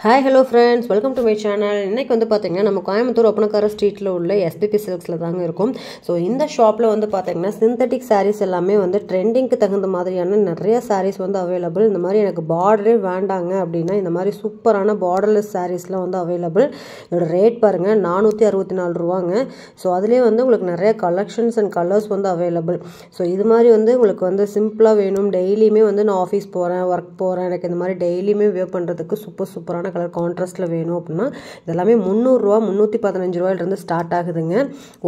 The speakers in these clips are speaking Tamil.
Hi hello friends, welcome to my channel. இன்றைக்கி வந்து பார்த்திங்கன்னா நம்ம கோயம்புத்தூர் ஒப்பனக்கார ஸ்ட்ரீட்டில் உள்ள எஸ்பிபி சில்க்ஸில் தாங்க இருக்கும். ஸோ இந்த ஷாப்பில் வந்து பார்த்திங்கன்னா சிந்தட்டிக் சாரீஸ் எல்லாமே வந்து ட்ரெண்டிங்க்கு தகுந்த மாதிரியான நிறைய சாரீஸ் வந்து அவைலபிள். இந்த மாதிரி எனக்கு பார்டரே வேண்டாங்க அப்படின்னா இந்த மாதிரி சூப்பரான பார்டர்லெஸ் சாரீஸ்லாம் வந்து அவைலபிள். இதோட ரேட் பாருங்கள், 464 ரூபாங்க. ஸோ அதுலேயே வந்து உங்களுக்கு நிறைய கலெக்ஷன்ஸ் அண்ட் கலர்ஸ் வந்து அவைலபிள். ஸோ இது மாதிரி வந்து உங்களுக்கு வந்து சிம்பிளாக வேணும், டெய்லியுமே வந்து நான் ஆஃபீஸ் போகிறேன், ஒர்க் போகிறேன், எனக்கு இந்த மாதிரி டெய்லியுமே வியர் பண்ணுறதுக்கு சூப்பரான கலர் கான்ட்ராஸ்ட்டில் வேணும் அப்படின்னா இதெல்லாமே 300 ரூபா 315 ரூபாயிலிருந்து ஸ்டார்ட் ஆகுதுங்க.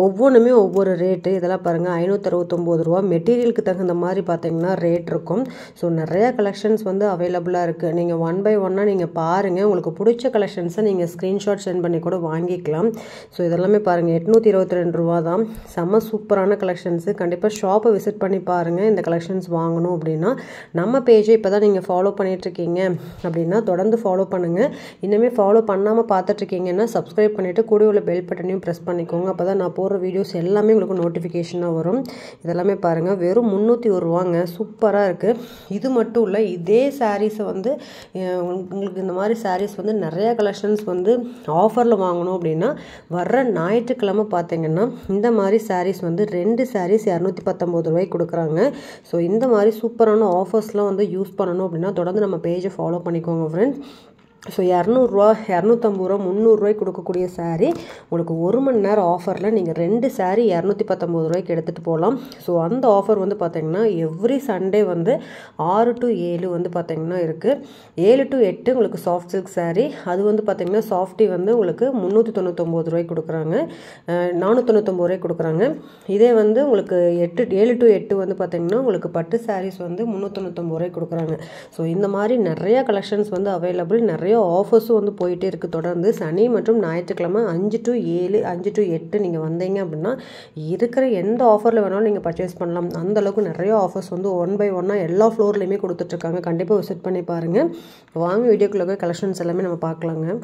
ஒவ்வொன்றுமே ஒவ்வொரு ரேட்டு. இதெல்லாம் பாருங்கள் 569 ரூபா. மெட்டீரியலுக்கு தகுந்த மாதிரி பார்த்தீங்கன்னா ரேட் இருக்கும். ஸோ நிறையா கலெக்ஷன்ஸ் வந்து அவைலபிளாக இருக்குது. நீங்கள் ஒன் பை ஒன்னாக நீங்கள் பாருங்கள், உங்களுக்கு பிடிச்ச கலெக்ஷன்ஸை நீங்கள் ஸ்க்ரீன்ஷாட் சென்ட் பண்ணி கூட வாங்கிக்கலாம். ஸோ இதெல்லாமே பாருங்கள் 822 ரூபா தான். செம்ம சூப்பரான கலெக்ஷன்ஸு. கண்டிப்பாக ஷாப்பை விசிட் பண்ணி பாருங்கள். இந்த கலெக்ஷன்ஸ் வாங்கணும் அப்படின்னா நம்ம பேஜை இப்போ தான் நீங்கள் ஃபாலோ பண்ணிகிட்ருக்கீங்க அப்படின்னா தொடர்ந்து ஃபாலோ பண்ணுங்கள். இன்னுமே ஃபாலோ பண்ணாமல் பார்த்துட்ருக்கீங்கன்னா சப்ஸ்கிரைப் பண்ணிவிட்டு கூட உள்ள பெல் பட்டனையும் ப்ரெஸ் பண்ணிக்கோங்க. அப்போ தான் நான் போடுற வீடியோஸ் எல்லாமே உங்களுக்கு நோட்டிஃபிகேஷனாக வரும். இதெல்லாமே பாருங்கள் வெறும் 301 ரூபாங்க. சூப்பராக இருக்குது. இது மட்டும் இல்லை, இதே சாரீஸை வந்து உங்களுக்கு இந்த மாதிரி சாரீஸ் வந்து நிறையா கலெக்ஷன்ஸ் வந்து ஆஃபரில் வாங்கணும் அப்படின்னா வர்ற ஞாயிற்றுக்கிழமை பார்த்தீங்கன்னா இந்த மாதிரி சாரீஸ் வந்து 2 சாரீஸ் 219 ரூபாய்க்கு கொடுக்குறாங்க. ஸோ இந்த மாதிரி சூப்பரான ஆஃபர்ஸ்லாம் வந்து யூஸ் பண்ணணும் அப்படின்னா தொடர்ந்து நம்ம பேஜை ஃபாலோ பண்ணிக்கோங்க ஃப்ரெண்ட்ஸ். ஸோ 200 ரூபா 250 ரூபா 300 ரூபாய்க்கு கொடுக்கக்கூடிய சாரீ உங்களுக்கு 1 மணி நேரம் ஆஃபரில் நீங்கள் 2 சாரீ 219 ரூபாய்க்கு எடுத்துகிட்டு போகலாம். ஸோ அந்த ஆஃபர் வந்து பார்த்திங்கன்னா எவ்ரி சண்டே வந்து 6 to 7 வந்து பார்த்திங்கன்னா இருக்குது. 7 to 8 உங்களுக்கு சாஃப்ட் சில்க் சாரீ. அது வந்து பார்த்திங்கன்னா சாஃப்டி வந்து உங்களுக்கு 399 ரூபாய்க்கு கொடுக்குறாங்க, 499 ரூபாய்க்கு கொடுக்குறாங்க. இதே வந்து உங்களுக்கு 7 to 8 வந்து பார்த்திங்கன்னா உங்களுக்கு பட்டு சாரீஸ் வந்து 399 ரூபாய்க்கு கொடுக்குறாங்க. ஸோ இந்த மாதிரி நிறையா கலெக்ஷன்ஸ் வந்து அவைலபிள். நிறைய ஆஃபர்ஸும் வந்து போயிட்டே இருக்குது. தொடர்ந்து சனி மற்றும் ஞாயிற்றுக்கிழமை 5 to 7 5 to 8 நீங்கள் வந்தீங்க அப்படின்னா இருக்கிற எந்த ஆஃபரில் வேணாலும் நீங்கள் பர்ச்சேஸ் பண்ணலாம். அந்தளவுக்கு நிறைய ஆஃபர்ஸ் வந்து ஒன் பை ஒன்னாக எல்லா ஃப்ளோர்லேயுமே கொடுத்துட்ருக்காங்க. கண்டிப்பாக விசிட் பண்ணி பாருங்கள். வாங்க வீடியோக்குள்ளே கலெக்ஷன்ஸ் எல்லாமே நம்ம பார்க்கலாங்க.